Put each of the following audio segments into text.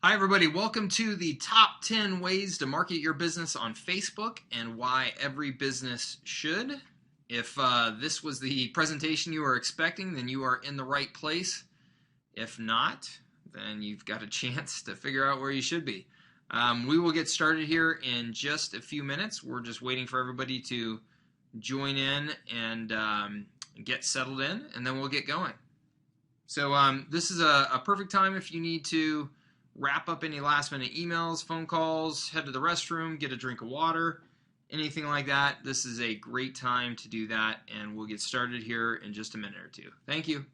Hi, everybody. Welcome to the top 10 ways to market your business on Facebook and why every business should. If this was the presentation you were expecting, then you are in the right place. If not, then you've got a chance to figure out where you should be. We will get started here in just a few minutes. We're just waiting for everybody to join in and get settled in, and then we'll get going. So this is a perfect time if you need to wrap up any last minute emails, phone calls, head to the restroom, get a drink of water, anything like that. This is a great time to do that, and we'll get started here in just a minute or two. Thank you.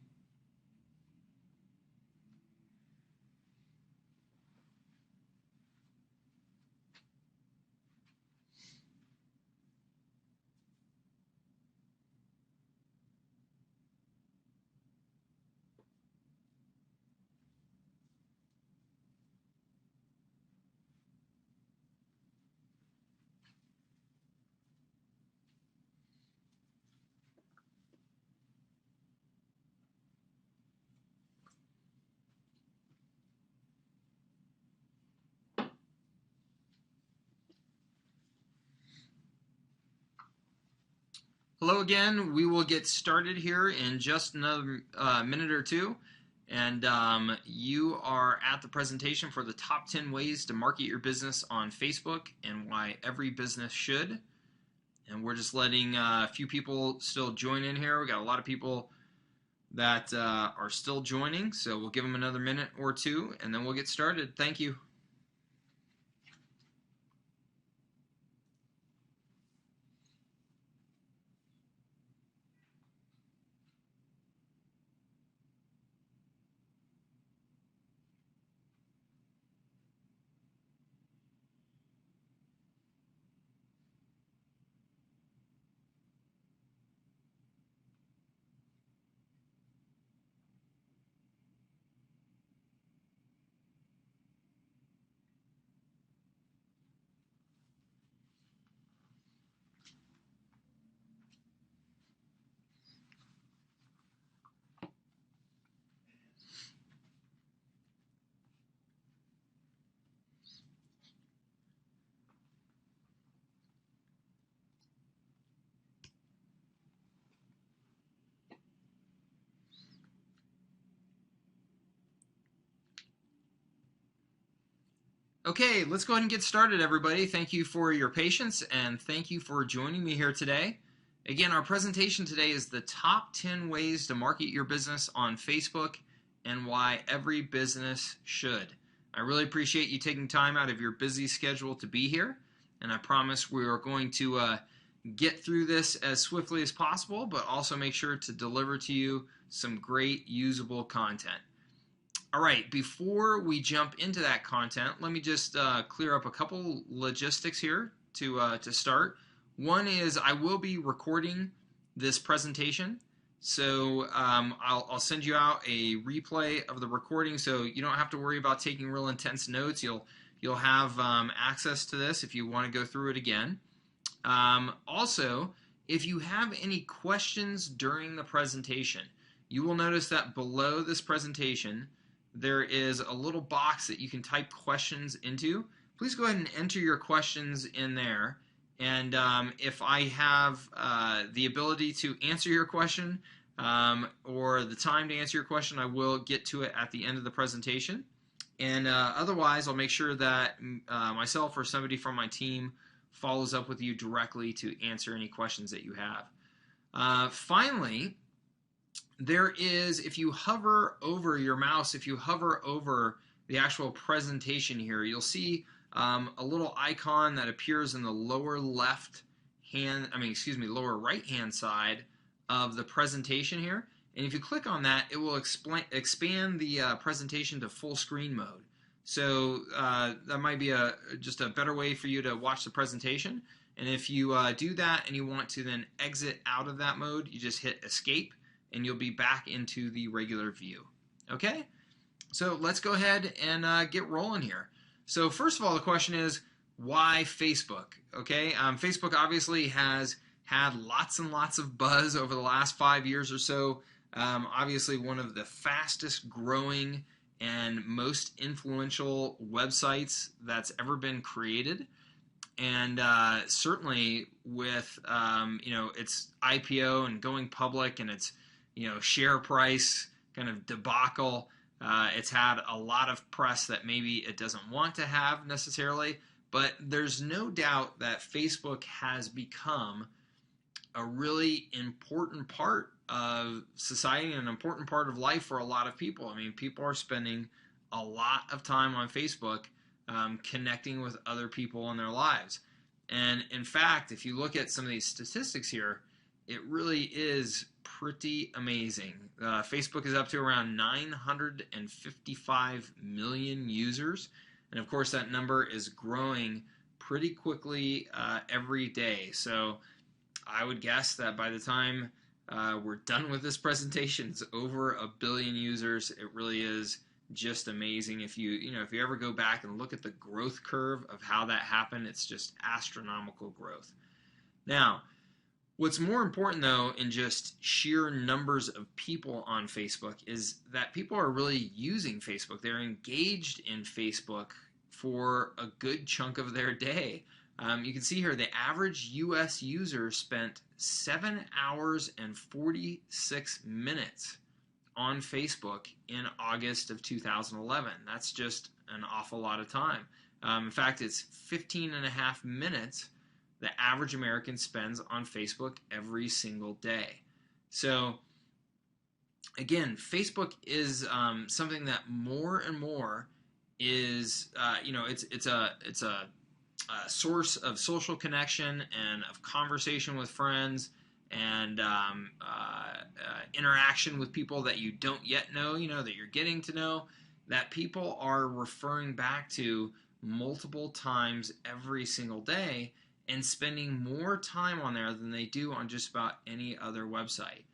Hello again. We will get started here in just another minute or two. And you are at the presentation for the top 10 ways to market your business on Facebook and why every business should. And we're just letting a few people still join in here. We got a lot of people that are still joining, so we'll give them another minute or two, and then we'll get started. Thank you. Okay, let's go ahead and get started, everybody. Thank you for your patience, and thank you for joining me here today. Again, our presentation today is the top 10 ways to market your business on Facebook and why every business should. I really appreciate you taking time out of your busy schedule to be here, and I promise we are going to get through this as swiftly as possible, but also make sure to deliver to you some great usable content. All right, before we jump into that content, let me just clear up a couple logistics here to start. One is I will be recording this presentation, so I'll send you out a replay of the recording, so you don't have to worry about taking real intense notes. You'll have access to this if you want to go through it again. Also, if you have any questions during the presentation, you will notice that below this presentation there is a little box that you can type questions into. Please go ahead and enter your questions in there, and if I have the ability to answer your question or the time to answer your question, I will get to it at the end of the presentation. And otherwise, I'll make sure that myself or somebody from my team follows up with you directly to answer any questions that you have. Finally, there is, if you hover over your mouse, if you hover over the actual presentation here, you'll see a little icon that appears in the lower lower right hand side of the presentation here. And if you click on that, it will expand the presentation to full screen mode. So that might be just a better way for you to watch the presentation. And if you do that and you want to then exit out of that mode, you just hit escape and you'll be back into the regular view. Okay? So let's go ahead and get rolling here. So first of all, the question is, why Facebook? Okay, Facebook obviously has had lots and lots of buzz over the last 5 years or so. Obviously one of the fastest growing and most influential websites that's ever been created. And certainly with its IPO and going public and its share price kind of debacle, it's had a lot of press that maybe it doesn't want to have necessarily. But there's no doubt that Facebook has become a really important part of society and an important part of life for a lot of people. I mean, people are spending a lot of time on Facebook connecting with other people in their lives. And in fact, if you look at some of these statistics here, it really is pretty amazing. Facebook is up to around 955 million users. And of course, that number is growing pretty quickly every day. So I would guess that by the time we're done with this presentation, it's over 1 billion users. It really is just amazing. If you ever go back and look at the growth curve of how that happened, it's just astronomical growth. Now, what's more important though in just sheer numbers of people on Facebook is that people are really using Facebook. They're engaged in Facebook for a good chunk of their day. You can see here the average U.S. user spent 7 hours and 46 minutes on Facebook in August of 2011. That's just an awful lot of time. In fact, it's 15 and a half minutes the average American spends on Facebook every single day. So again, Facebook is something that more and more is it's a source of social connection and of conversation with friends and interaction with people that you don't yet know, that you're getting to know, that people are referring back to multiple times every single day and spending more time on there than they do on just about any other website.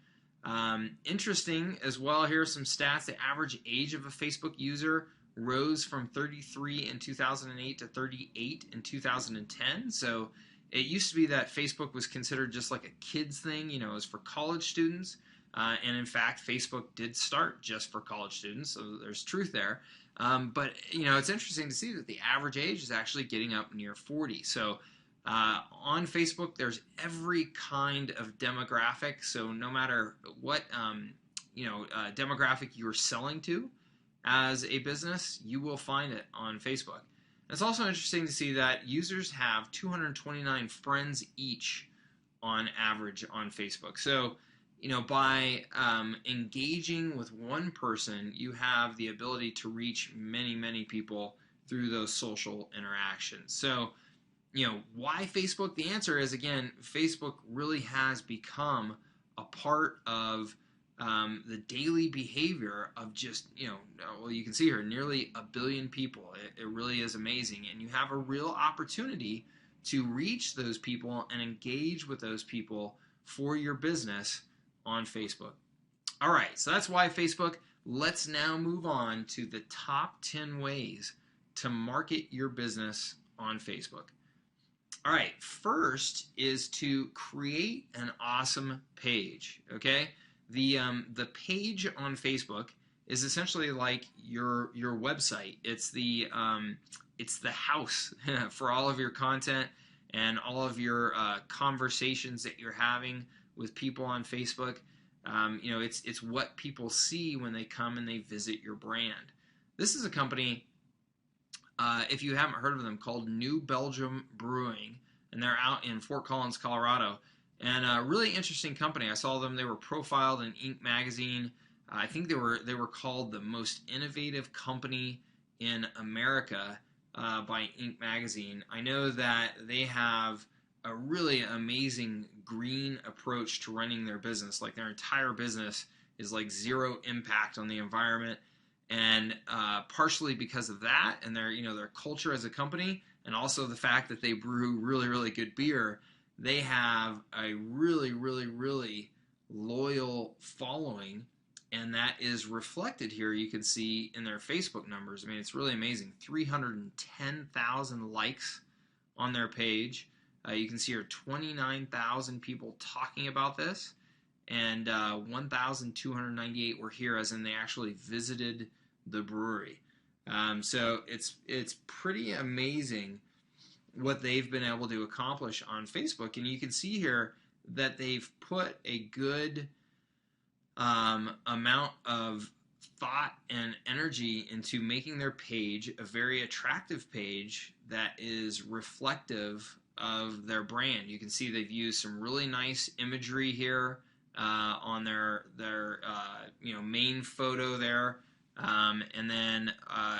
Interesting as well, here are some stats. The average age of a Facebook user rose from 33 in 2008 to 38 in 2010. So it used to be that Facebook was considered just like a kid's thing, it was for college students. And in fact, Facebook did start just for college students, so there's truth there. But it's interesting to see that the average age is actually getting up near 40. So on Facebook, there's every kind of demographic. So no matter what demographic you're selling to as a business, you will find it on Facebook. It's also interesting to see that users have 229 friends each on average on Facebook. So, by engaging with one person, you have the ability to reach many, many people through those social interactions. So, why Facebook? The answer is, again, Facebook really has become a part of the daily behavior of just, you can see here, nearly 1 billion people. It really is amazing. And you have a real opportunity to reach those people and engage with those people for your business on Facebook. All right, so that's why Facebook. Let's now move on to the top 10 ways to market your business on Facebook. All right, first is to create an awesome page, okay? The page on Facebook is essentially like your website. It's the house for all of your content and all of your conversations that you're having with people on Facebook. It's what people see when they come and they visit your brand. This is a company, if you haven't heard of them, called New Belgium Brewing, and they're out in Fort Collins, Colorado. And a really interesting company. I saw them. They were profiled in Inc. magazine. I think they were called the most innovative company in America by Inc. magazine. I know that they have a really amazing green approach to running their business. Like their entire business is like zero impact on the environment, and partially because of that and their culture as a company, and also the fact that they brew really, really good beer. They have a really, really, really loyal following, and that is reflected here. You can see in their Facebook numbers. I mean, it's really amazing. 310,000 likes on their page. You can see here 29,000 people talking about this, and 1,298 were here, as in they actually visited the brewery. So it's pretty amazing what they've been able to accomplish on Facebook, and you can see here that they've put a good amount of thought and energy into making their page a very attractive page that is reflective of their brand. You can see they've used some really nice imagery here on their main photo there, and then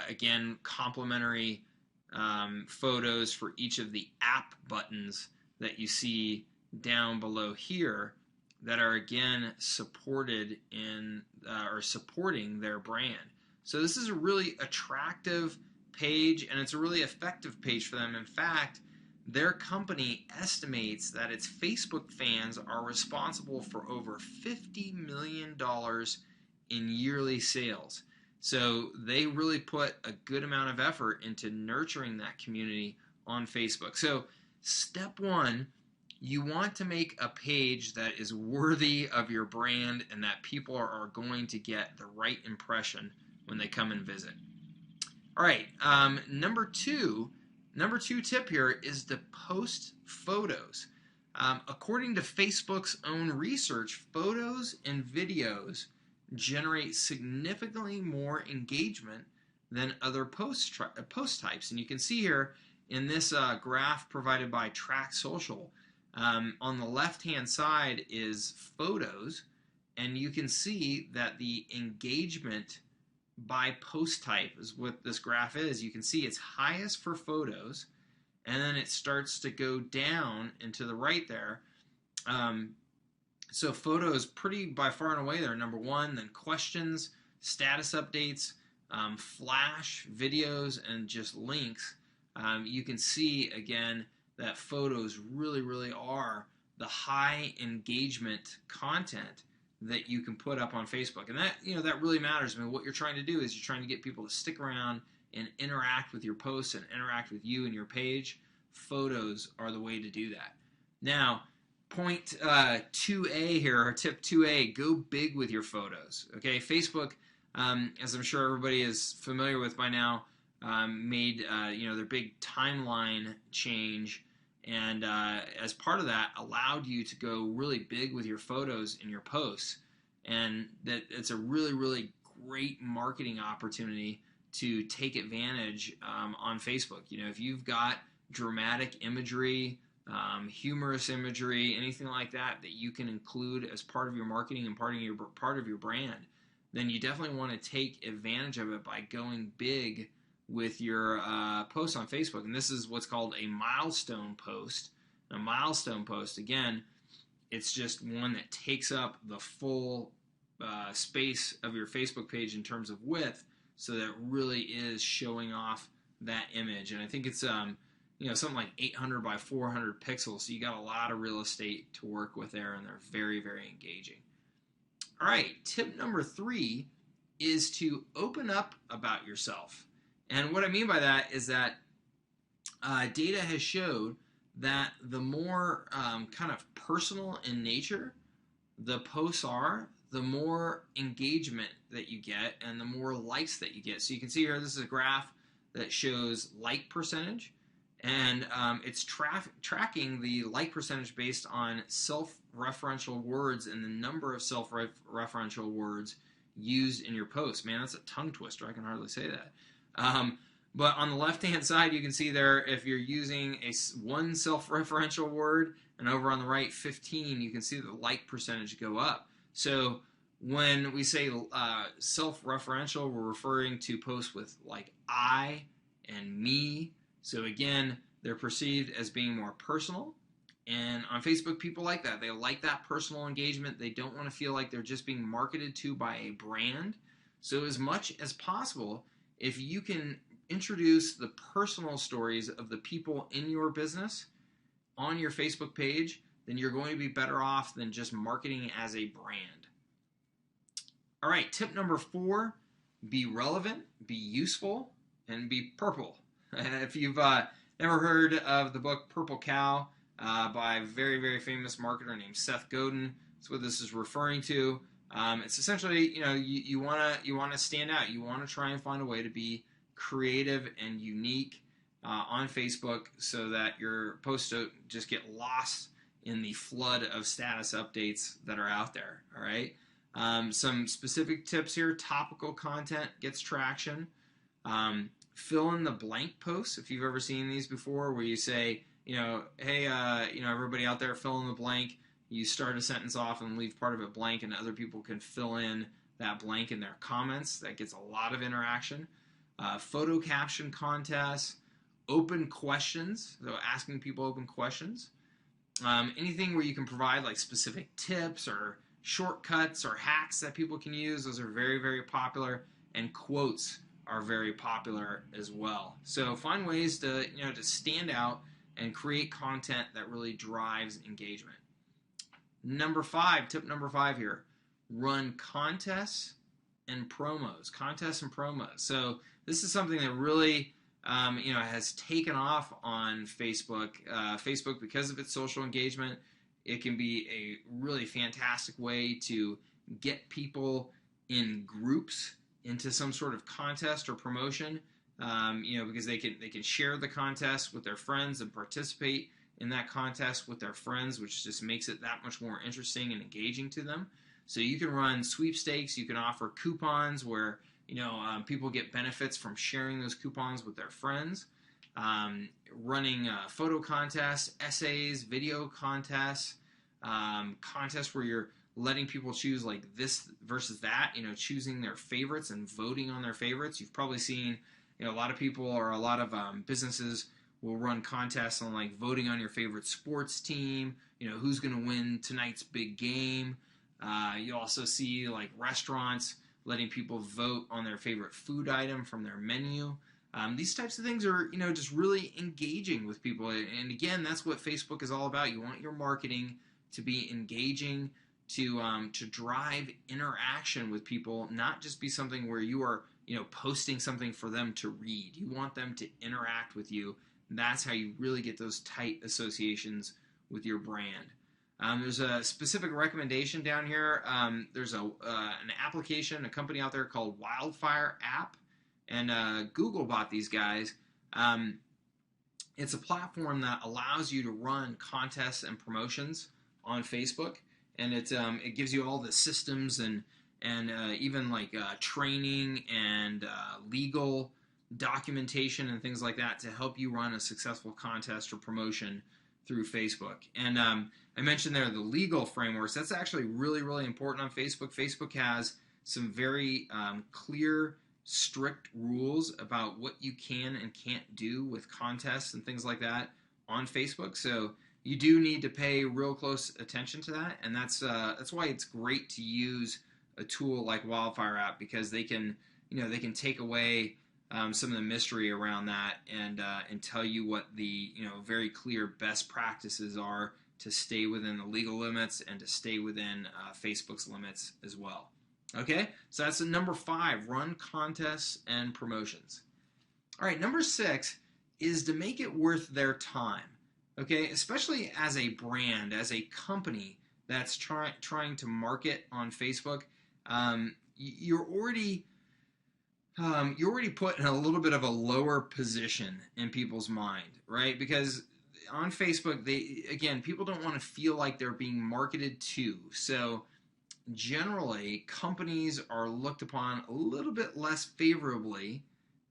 again complementary photos for each of the app buttons that you see down below here that are again supported in or supporting their brand. So this is a really attractive page, and it's a really effective page for them. In fact, their company estimates that its Facebook fans are responsible for over $50 million in yearly sales. So they really put a good amount of effort into nurturing that community on Facebook. So step one, you want to make a page that is worthy of your brand and that people are going to get the right impression when they come and visit. All right, number two tip here is to post photos. According to Facebook's own research, photos and videos generate significantly more engagement than other post types. And you can see here in this graph provided by Track Social, on the left-hand side is photos, and you can see that the engagement by post type is what this graph is. You can see it's highest for photos, and then it starts to go down and to the right there. So photos pretty by far and away they're number one, then questions, status updates, flash videos, and just links. You can see again that photos really are the high engagement content that you can put up on Facebook, and that that really matters. I mean, what you're trying to do is you're trying to get people to stick around and interact with your posts and interact with you and your page. Photos are the way to do that. Now, point 2A here, or tip 2A, go big with your photos. Okay, Facebook, as I'm sure everybody is familiar with by now, made their big timeline change, and as part of that allowed you to go really big with your photos in your posts, and that it's a really great marketing opportunity to take advantage on Facebook. If you've got dramatic imagery, humorous imagery, anything like that you can include as part of your marketing and part of your brand, then you definitely want to take advantage of it by going big with your posts on Facebook. And this is what's called a milestone post. A milestone post, again, it's just one that takes up the full space of your Facebook page in terms of width, so that it really is showing off that image. And I think it's something like 800 by 400 pixels, so you got a lot of real estate to work with there, and they're very engaging. All right, tip number 3 is to open up about yourself. And what I mean by that is that data has showed that the more kind of personal in nature the posts are, the more engagement that you get and the more likes that you get. So you can see here, this is a graph that shows like percentage, and it's tracking the like percentage based on self-referential words and the number of self-referential words used in your post. Man, that's a tongue twister. I can hardly say that. But on the left-hand side, you can see there if you're using one self-referential word, and over on the right, 15, you can see the like percentage go up. So when we say self-referential, we're referring to posts with like I and me. So again, they're perceived as being more personal. And on Facebook, people like that. They like that personal engagement. They don't want to feel like they're just being marketed to by a brand. So as much as possible, if you can introduce the personal stories of the people in your business on your Facebook page, then you're going to be better off than just marketing as a brand. All right, tip number 4, be relevant, be useful, and be purple. If you've never heard of the book Purple Cow by a very famous marketer named Seth Godin, that's what this is referring to. It's essentially, you wanna stand out. You want to try and find a way to be creative and unique on Facebook, so that your posts don't just get lost in the flood of status updates that are out there. All right. Some specific tips here: topical content gets traction. Fill in the blank posts. If you've ever seen these before, where you say, hey, everybody out there, fill in the blank. You start a sentence off and leave part of it blank, and other people can fill in that blank in their comments. That gets a lot of interaction. Photo caption contests, open questions, so asking people open questions. Anything where you can provide like specific tips or shortcuts or hacks that people can use. Those are very, very popular, and quotes are very popular as well. So find ways to stand out and create content that really drives engagement. Tip number 5 here: run contests and promos. Contests and promos. So this is something that really has taken off on Facebook. Facebook, because of its social engagement, it can be a really fantastic way to get people in groups into some sort of contest or promotion. Because they can share the contest with their friends and participate in that contest with their friends, which just makes it that much more interesting and engaging to them. So you can run sweepstakes. You can offer coupons where people get benefits from sharing those coupons with their friends. Running photo contests, essays, video contests, contests where you're letting people choose like this versus that, choosing their favorites and voting on their favorites. You've probably seen, a lot of people or a lot of businesses will run contests on like voting on your favorite sports team, who's going to win tonight's big game. You also see like restaurants letting people vote on their favorite food item from their menu. These types of things are, just really engaging with people. And again, that's what Facebook is all about. You want your marketing to be engaging, to drive interaction with people, not just be something where you are, posting something for them to read. You want them to interact with you. That's how you really get those tight associations with your brand. There's a specific recommendation down here. There's an application, a company out there called Wildfire App, and Google bought these guys. It's a platform that allows you to run contests and promotions on Facebook, and it gives you all the systems and even like training and legal documentation and things like that to help you run a successful contest or promotion through Facebook. And I mentioned there the legal frameworks. That's actually really, really important on Facebook. Facebook has some very clear, strict rules about what you can and can't do with contests and things like that on Facebook. So you do need to pay real close attention to that, and that's why it's great to use a tool like Wildfire App, because they can take away some of the mystery around that and tell you what the very clear best practices are to stay within the legal limits and to stay within Facebook's limits as well. Okay, so that's number 5: run contests and promotions. All right, number 6 is to make it worth their time. Okay, especially as a brand, as a company that's trying to market on Facebook, you're already put in a little bit of a lower position in people's mind, right? Because on Facebook, people don't want to feel like they're being marketed to. So generally, companies are looked upon a little bit less favorably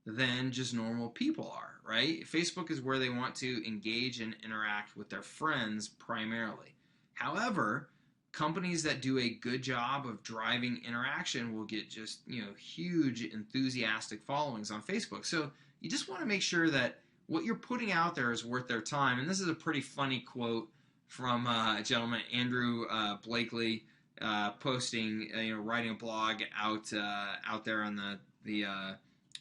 than just normal people are, right? Facebook is where they want to engage and interact with their friends primarily. However, companies that do a good job of driving interaction will get just huge enthusiastic followings on Facebook. So you just want to make sure that what you're putting out there is worth their time. And this is a pretty funny quote from a gentleman, Andrew Blakely, posting, writing a blog out there on the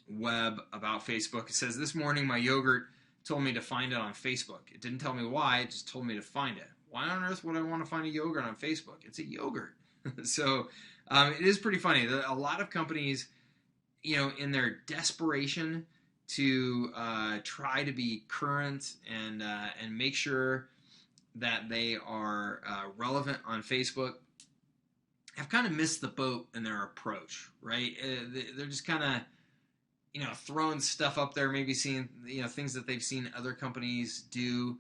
web about Facebook. It says, "This morning my yogurt told me to find it on Facebook. It didn't tell me why, it just told me to find it. Why on earth would I want to find a yogurt on Facebook? It's a yogurt." So it is pretty funny. A lot of companies, in their desperation to try to be current and make sure that they are relevant on Facebook, have kind of missed the boat in their approach, right? They're just kind of, throwing stuff up there, maybe seeing, things that they've seen other companies do.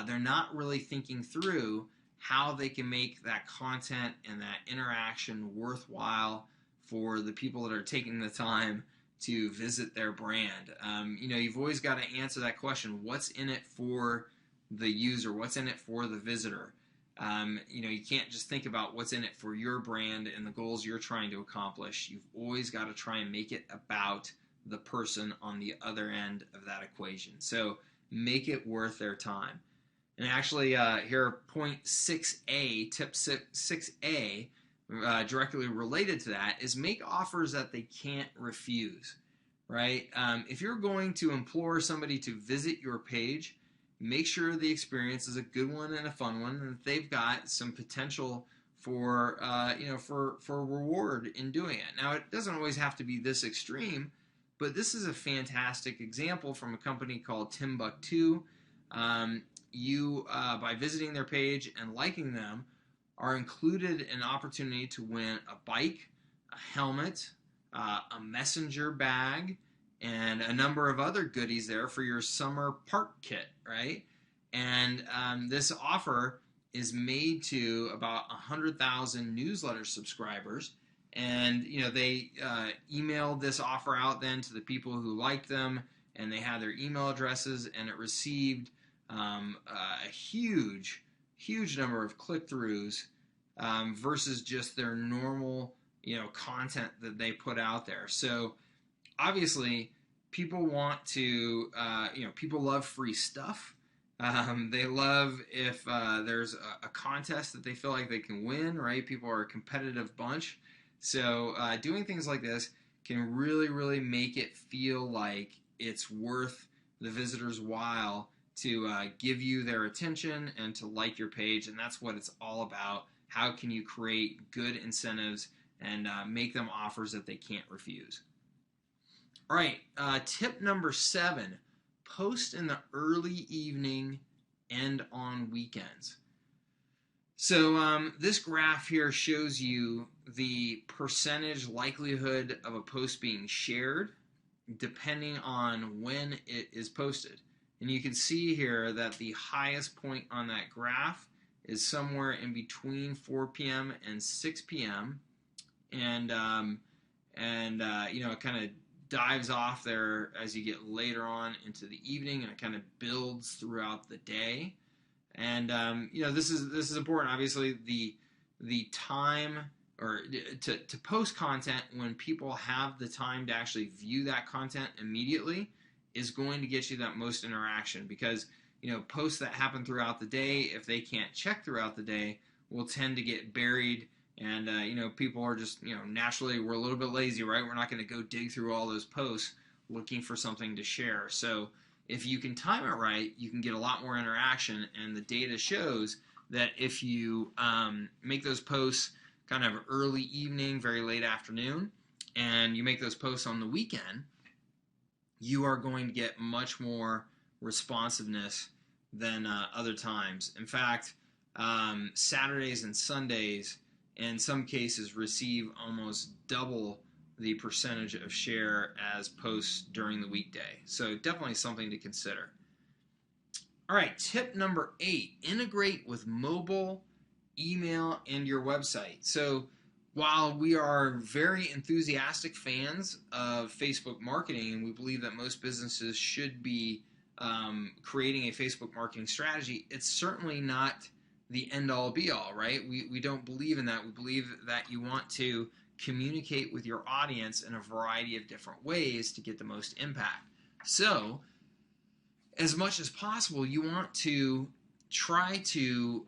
They're not really thinking through how they can make that content and that interaction worthwhile for the people that are taking the time to visit their brand. You've always got to answer that question: what's in it for the user? What's in it for the visitor? You can't just think about what's in it for your brand and the goals you're trying to accomplish. You've always got to try and make it about the person on the other end of that equation. So make it worth their time. And actually, here, point 6A, tip 6A, directly related to that, is make offers that they can't refuse, right? If you're going to implore somebody to visit your page, make sure the experience is a good one and a fun one, and that they've got some potential for reward in doing it. Now, it doesn't always have to be this extreme, but this is a fantastic example from a company called Timbuk2. By visiting their page and liking them, are included an opportunity to win a bike, a helmet, a messenger bag, and a number of other goodies there for your summer park kit, right? And this offer is made to about 100,000 newsletter subscribers. And they emailed this offer out then to the people who liked them, and they had their email addresses, and it received a huge number of click-throughs versus just their normal content that they put out there. So obviously, people want to people love free stuff. They love if there's a contest that they feel like they can win, right? People are a competitive bunch. So doing things like this can really make it feel like it's worth the visitor's while to give you their attention and to like your page, and that's what it's all about. How can you create good incentives and make them offers that they can't refuse? All right, tip number 7, post in the early evening and on weekends. So this graph here shows you the percentage likelihood of a post being shared depending on when it is posted. And you can see here that the highest point on that graph is somewhere in between 4 p.m. and 6 p.m. And it kind of dives off there as you get later on into the evening, and it kind of builds throughout the day. And this is important. Obviously, the time or to post content when people have the time to actually view that content immediately is going to get you that most interaction, because posts that happen throughout the day, if they can't check throughout the day, will tend to get buried. And people are just naturally, we're a little bit lazy, right? We're not going to go dig through all those posts looking for something to share. So if you can time it right, you can get a lot more interaction. And the data shows that if you make those posts kind of early evening, very late afternoon, and you make those posts on the weekend, you are going to get much more responsiveness than other times. In fact, Saturdays and Sundays, in some cases, receive almost double the percentage of share as posts during the weekday. So definitely something to consider. All right, tip number 8, integrate with mobile, email, and your website. So while we are very enthusiastic fans of Facebook marketing, and we believe that most businesses should be creating a Facebook marketing strategy, it's certainly not the end-all be-all, right? We don't believe in that. We believe that you want to communicate with your audience in a variety of different ways to get the most impact. So as much as possible, you want to try to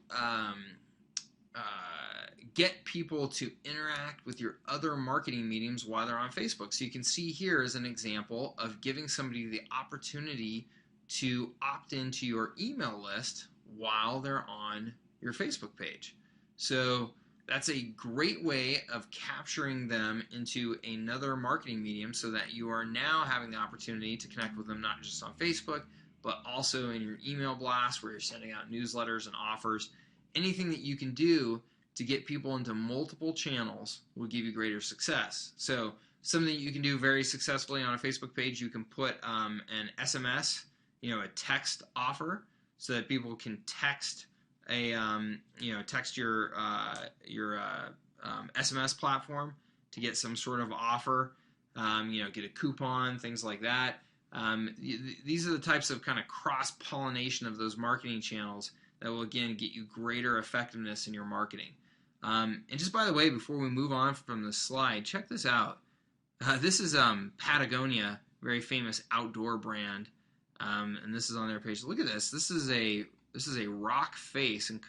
get people to interact with your other marketing mediums while they're on Facebook. So you can see here as an example of giving somebody the opportunity to opt into your email list while they're on your Facebook page. So that's a great way of capturing them into another marketing medium, so that you are now having the opportunity to connect with them not just on Facebook, but also in your email blast where you're sending out newsletters and offers. Anything that you can do to get people into multiple channels will give you greater success. So something that you can do very successfully on a Facebook page, you can put an SMS, a text offer, so that people can text text your SMS platform to get some sort of offer, get a coupon, things like that. These are the types of kind of cross-pollination of those marketing channels that will, again, get you greater effectiveness in your marketing. And just by the way, before we move on from the slide, check this out. This is Patagonia, very famous outdoor brand, and this is on their page. Look at this. This is a rock face, in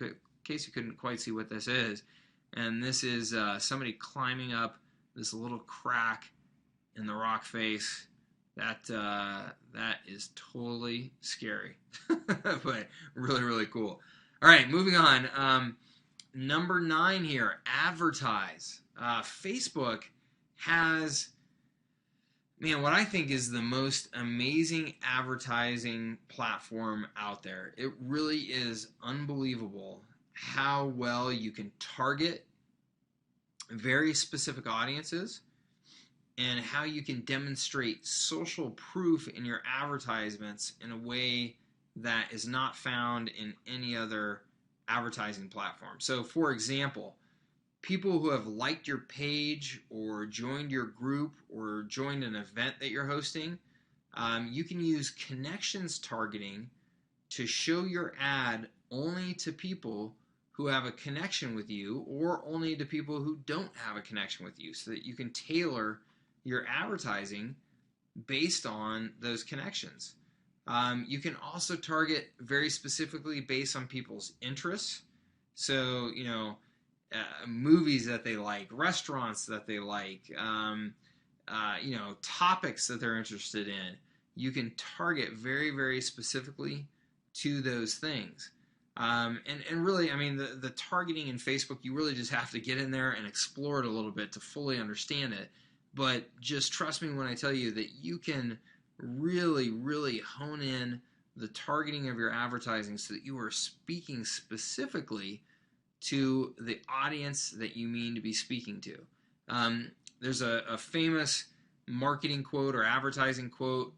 case you couldn't quite see what this is. And this is somebody climbing up this little crack in the rock face. That is totally scary, but really, really cool. All right, moving on. Number 9 here, advertise. Facebook has, what I think is the most amazing advertising platform out there. It really is unbelievable how well you can target very specific audiences and how you can demonstrate social proof in your advertisements in a way that is not found in any other advertising platform. So, for example, people who have liked your page or joined your group or joined an event that you're hosting, you can use connections targeting to show your ad only to people who have a connection with you or only to people who don't have a connection with you, so that you can tailor your advertising based on those connections. You can also target very specifically based on people's interests. So, movies that they like, restaurants that they like, topics that they're interested in. You can target very, very specifically to those things. And really, the targeting in Facebook, you really just have to get in there and explore it a little bit to fully understand it. But just trust me when I tell you that you can really, really hone in the targeting of your advertising so that you are speaking specifically to the audience that you mean to be speaking to. There's a famous marketing quote or advertising quote.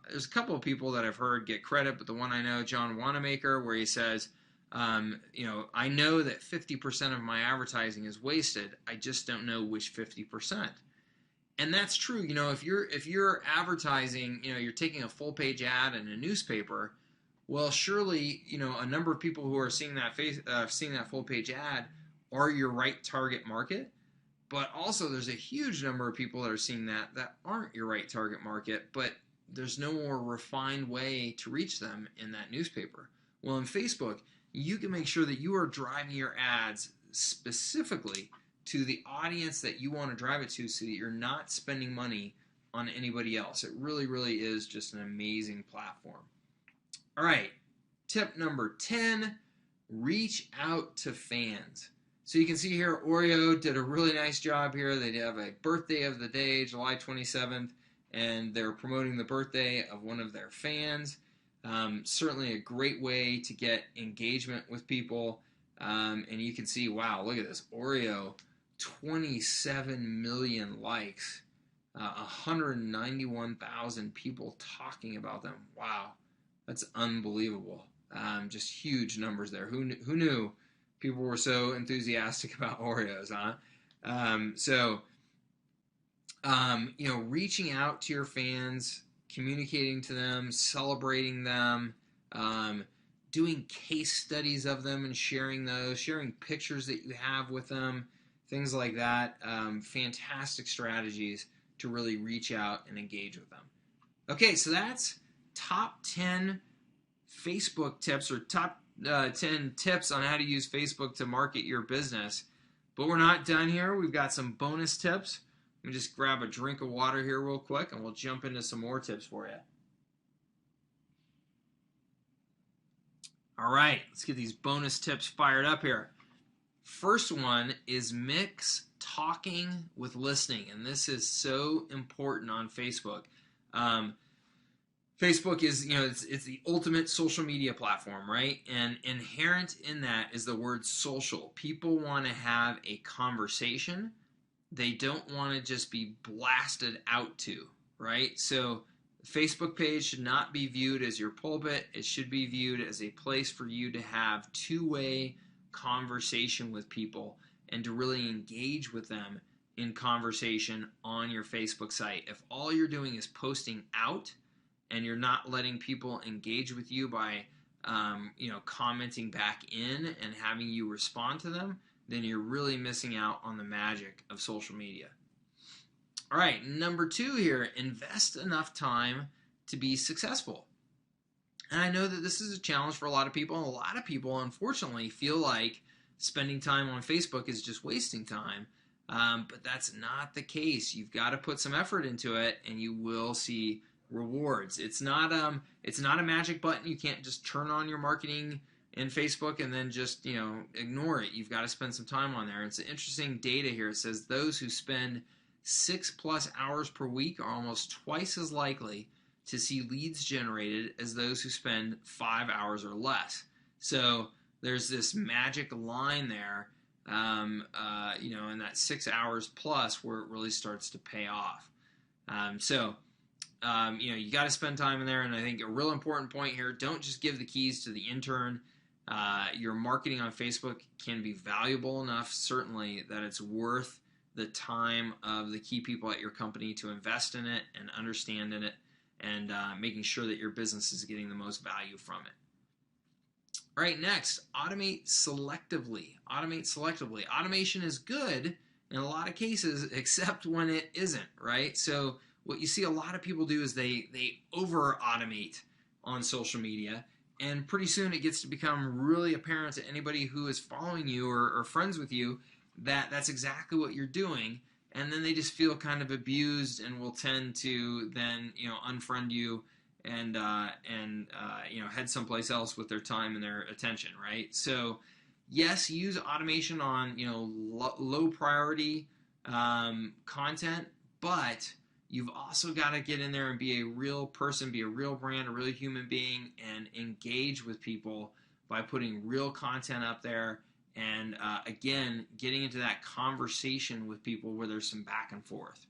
There's a couple of people that I've heard get credit, but the one I know, John Wanamaker, where he says, I know that 50% of my advertising is wasted. I just don't know which 50%. And that's true. If you're advertising, you're taking a full page ad in a newspaper, well, surely, a number of people who are seeing that full page ad are your right target market. But also there's a huge number of people that are seeing that aren't your right target market, but there's no more refined way to reach them in that newspaper. Well, in Facebook, you can make sure that you are driving your ads specifically to the audience that you want to drive it to, so that you're not spending money on anybody else. It really, really is just an amazing platform. All right, tip number 10, reach out to fans. So you can see here, Oreo did a really nice job here. They have a birthday of the day, July 27th, and they're promoting the birthday of one of their fans. Certainly a great way to get engagement with people. And you can see, wow, look at this. Oreo, 27 million likes, 191,000 people talking about them. Wow, that's unbelievable. Just huge numbers there. Who knew people were so enthusiastic about Oreos, huh? Reaching out to your fans, communicating to them, celebrating them, doing case studies of them and sharing those, sharing pictures that you have with them, things like that. Fantastic strategies to really reach out and engage with them. Okay, so that's top 10 Facebook tips, or top 10 tips on how to use Facebook to market your business. But we're not done here. We've got some bonus tips. Let me just grab a drink of water here real quick, and we'll jump into some more tips for you. All right, let's get these bonus tips fired up here. First one is mix talking with listening, and this is so important on Facebook. Facebook is, it's the ultimate social media platform, right? And inherent in that is the word social. People want to have a conversation. They don't want to just be blasted out to, right? So the Facebook page should not be viewed as your pulpit. It should be viewed as a place for you to have two-way conversation with people and to really engage with them in conversation on your Facebook site. If all you're doing is posting out and you're not letting people engage with you by commenting back in and having you respond to them, then you're really missing out on the magic of social media. All right, number 2 here, invest enough time to be successful. And I know that this is a challenge for a lot of people, and a lot of people, unfortunately, feel like spending time on Facebook is just wasting time. But that's not the case. You've got to put some effort into it, and you will see rewards. It's not a magic button. You can't just turn on your marketing in Facebook and then just ignore it. You've got to spend some time on there. It's interesting data here. It says those who spend 6+ hours per week are almost twice as likely to see leads generated as those who spend 5 hours or less. So there's this magic line there, in that 6 hours plus where it really starts to pay off. You got to spend time in there, and I think a real important point here, don't just give the keys to the intern. Your marketing on Facebook can be valuable enough, certainly, that it's worth the time of the key people at your company to invest in it and understand in it, and making sure that your business is getting the most value from it. All right, next, automate selectively. Automate selectively. Automation is good in a lot of cases, except when it isn't, right? So what you see a lot of people do is they over-automate on social media, and pretty soon it gets to become really apparent to anybody who is following you or friends with you that that's exactly what you're doing, and then they just feel kind of abused and will tend to then unfriend you and head someplace else with their time and their attention, right? So yes, use automation on low priority content, but you've also got to get in there and be a real person, be a real brand, a real human being, and engage with people by putting real content up there and, again, getting into that conversation with people where there's some back and forth.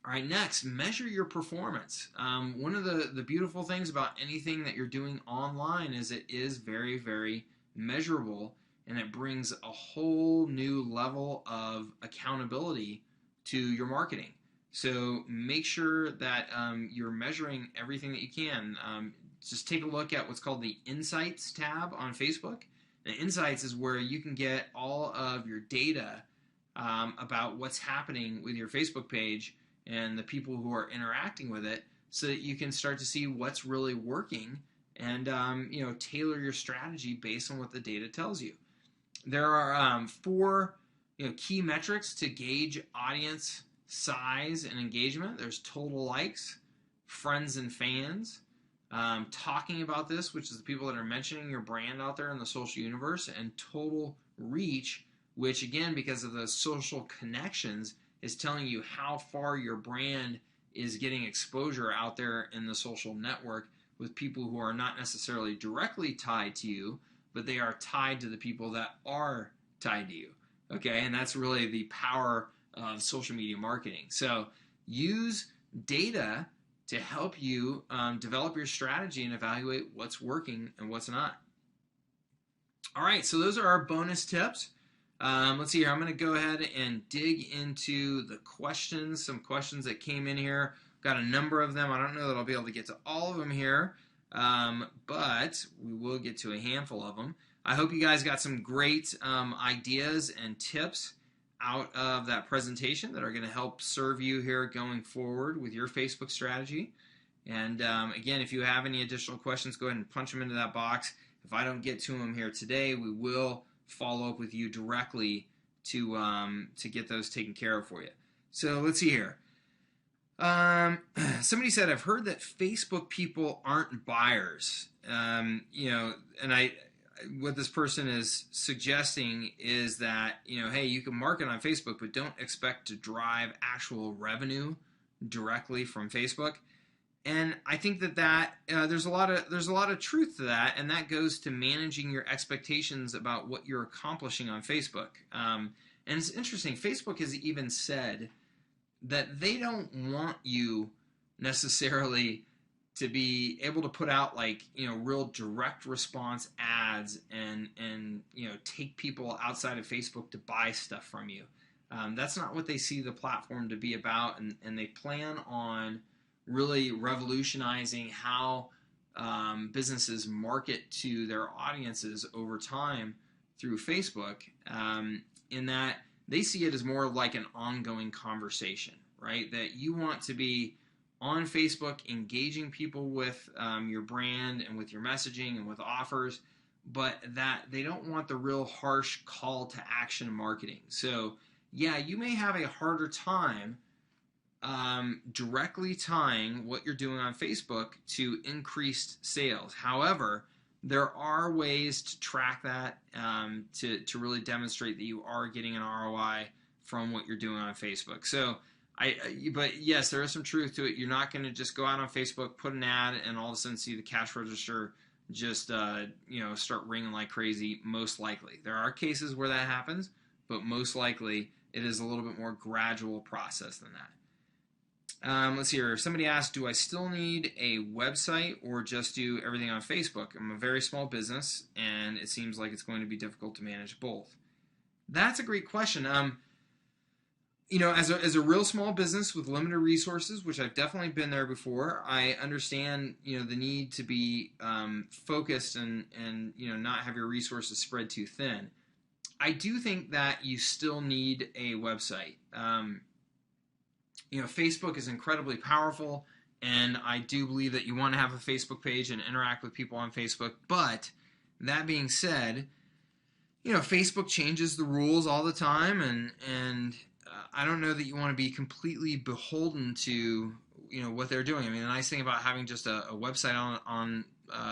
All right, next, measure your performance. One of the beautiful things about anything that you're doing online is it is very, very measurable, and it brings a whole new level of accountability to your marketing. So make sure that you're measuring everything that you can. Just take a look at what's called the Insights tab on Facebook. The Insights is where you can get all of your data about what's happening with your Facebook page and the people who are interacting with it, so that you can start to see what's really working and tailor your strategy based on what the data tells you. There are 4 key metrics to gauge audience size and engagement. There's total likes, friends and fans, talking about this, which is the people that are mentioning your brand out there in the social universe, and total reach, which again, because of the social connections, is telling you how far your brand is getting exposure out there in the social network with people who are not necessarily directly tied to you, but they are tied to the people that are tied to you. Okay, and that's really the power of social media marketing. So use data to help you develop your strategy and evaluate what's working and what's not. All right, so those are our bonus tips. Let's see here. I'm going to go ahead and dig into the questions, some questions that came in here. Got a number of them. I don't know that I'll be able to get to all of them here, but we will get to a handful of them. I hope you guys got some great ideas and tips out of that presentation that are going to help serve you here going forward with your Facebook strategy. And again, if you have any additional questions, go ahead and punch them into that box. If I don't get to them here today, we will follow up with you directly to get those taken care of for you. So let's see here. Somebody said, I've heard that Facebook people aren't buyers. And what this person is suggesting is that, hey, you can market on Facebook, but don't expect to drive actual revenue directly from Facebook. And I think there's a lot of truth to that, and that goes to managing your expectations about what you're accomplishing on Facebook. And it's interesting. Facebook has even said that they don't want you necessarily to be able to put out real direct response ads and take people outside of Facebook to buy stuff from you. That's not what they see the platform to be about, and they plan on really revolutionizing how businesses market to their audiences over time through Facebook, in that they see it as more like an ongoing conversation, right? That you want to be on Facebook engaging people with your brand and with your messaging and with offers, but that they don't want the real harsh call to action marketing. So yeah, you may have a harder time directly tying what you're doing on Facebook to increased sales. However, there are ways to track that to really demonstrate that you are getting an ROI from what you're doing on Facebook. So, but yes, there is some truth to it. You're not going to just go out on Facebook, put an ad, and all of a sudden see the cash register just start ringing like crazy. Most likely, there are cases where that happens, but most likely it is a little bit more gradual process than that. Let's see here. Somebody asked, do I still need a website or just do everything on Facebook? I'm a very small business, and it seems like it's going to be difficult to manage both. That's a great question. As a real small business with limited resources, which I've definitely been there before, I understand, the need to be focused and not have your resources spread too thin. I do think that you still need a website. Facebook is incredibly powerful, and I do believe that you want to have a Facebook page and interact with people on Facebook. But that being said, Facebook changes the rules all the time, and I don't know that you want to be completely beholden to what they're doing. I mean, the nice thing about having just a website on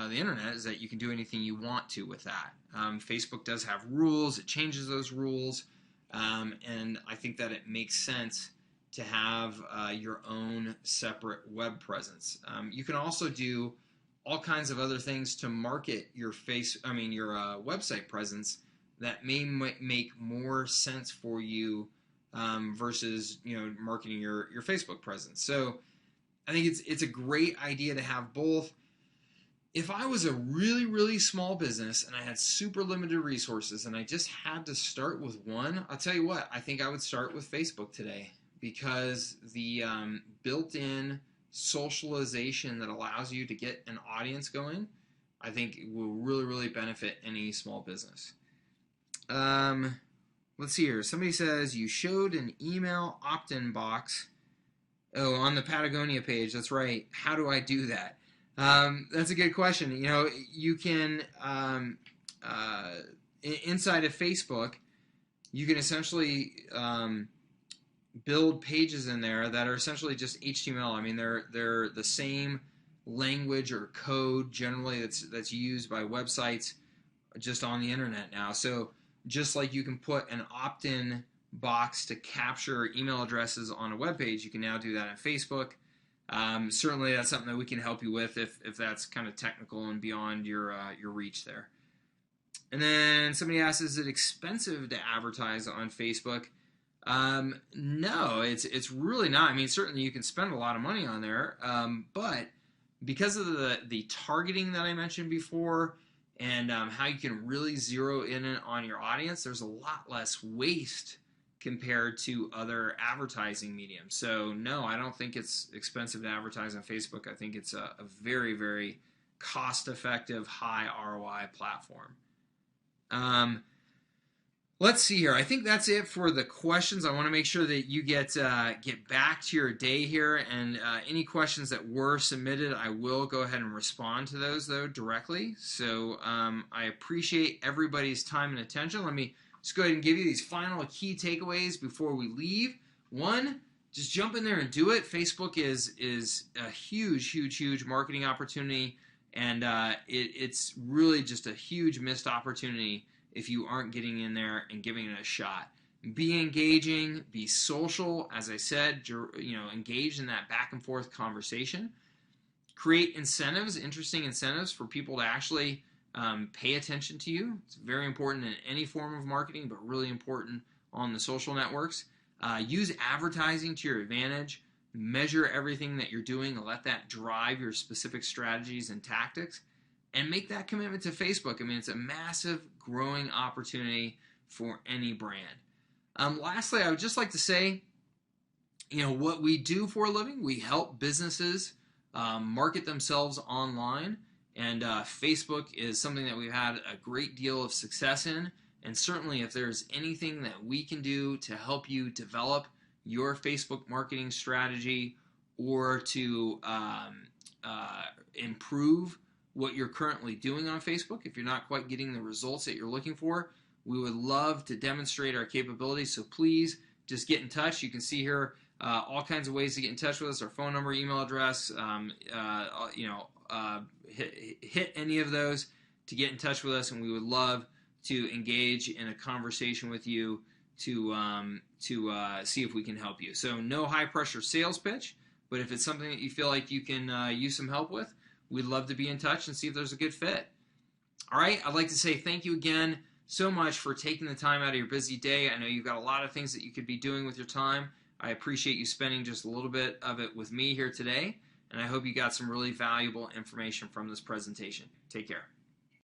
the internet is that you can do anything you want to with that. Facebook does have rules; it changes those rules, and I think that it makes sense to have your own separate web presence. You can also do all kinds of other things to market your website presence that may make more sense for you versus marketing your Facebook presence. So I think it's a great idea to have both. If I was a really, really small business and I had super limited resources and I just had to start with one, I'll tell you what, I think I would start with Facebook today, because the built-in socialization that allows you to get an audience going, I think will really, really benefit any small business. Let's see here. Somebody says you showed an email opt-in box. Oh, on the Patagonia page. That's right. How do I do that? That's a good question. You can inside of Facebook, you can essentially build pages in there that are essentially just HTML. I mean, they're the same language or code generally that's used by websites just on the internet now. So just like you can put an opt-in box to capture email addresses on a web page, you can now do that on Facebook. Certainly that's something that we can help you with if that's kind of technical and beyond your reach there. And then somebody asks, is it expensive to advertise on Facebook? No, it's really not. I mean, certainly you can spend a lot of money on there, but because of the targeting that I mentioned before and how you can really zero in on your audience, there's a lot less waste compared to other advertising mediums. So no, I don't think it's expensive to advertise on Facebook. I think it's a very, very cost-effective, high ROI platform. Let's see here. I think that's it for the questions. I want to make sure that you get back to your day here, and any questions that were submitted, I will go ahead and respond to those, though, directly. So I appreciate everybody's time and attention. Let me just go ahead and give you these final key takeaways before we leave. One, just jump in there and do it. Facebook is a huge, huge, huge marketing opportunity, and it's really just a huge missed opportunity if you aren't getting in there and giving it a shot. Be engaging, be social, as I said, engage in that back and forth conversation. Create incentives, interesting incentives for people to actually pay attention to you. It's very important in any form of marketing, but really important on the social networks. Use advertising to your advantage. Measure everything that you're doing and let that drive your specific strategies and tactics. And make that commitment to Facebook. I mean, it's a massive growing opportunity for any brand. Lastly, I would just like to say, what we do for a living, we help businesses market themselves online. And Facebook is something that we've had a great deal of success in. And certainly if there's anything that we can do to help you develop your Facebook marketing strategy or to improve what you're currently doing on Facebook, if you're not quite getting the results that you're looking for, we would love to demonstrate our capabilities. So please just get in touch. You can see here all kinds of ways to get in touch with us, our phone number, email address, hit any of those to get in touch with us, and we would love to engage in a conversation with you to see if we can help you. So no high-pressure sales pitch, but if it's something that you feel like you can use some help with, we'd love to be in touch and see if there's a good fit. All right, I'd like to say thank you again so much for taking the time out of your busy day. I know you've got a lot of things that you could be doing with your time. I appreciate you spending just a little bit of it with me here today, and I hope you got some really valuable information from this presentation. Take care.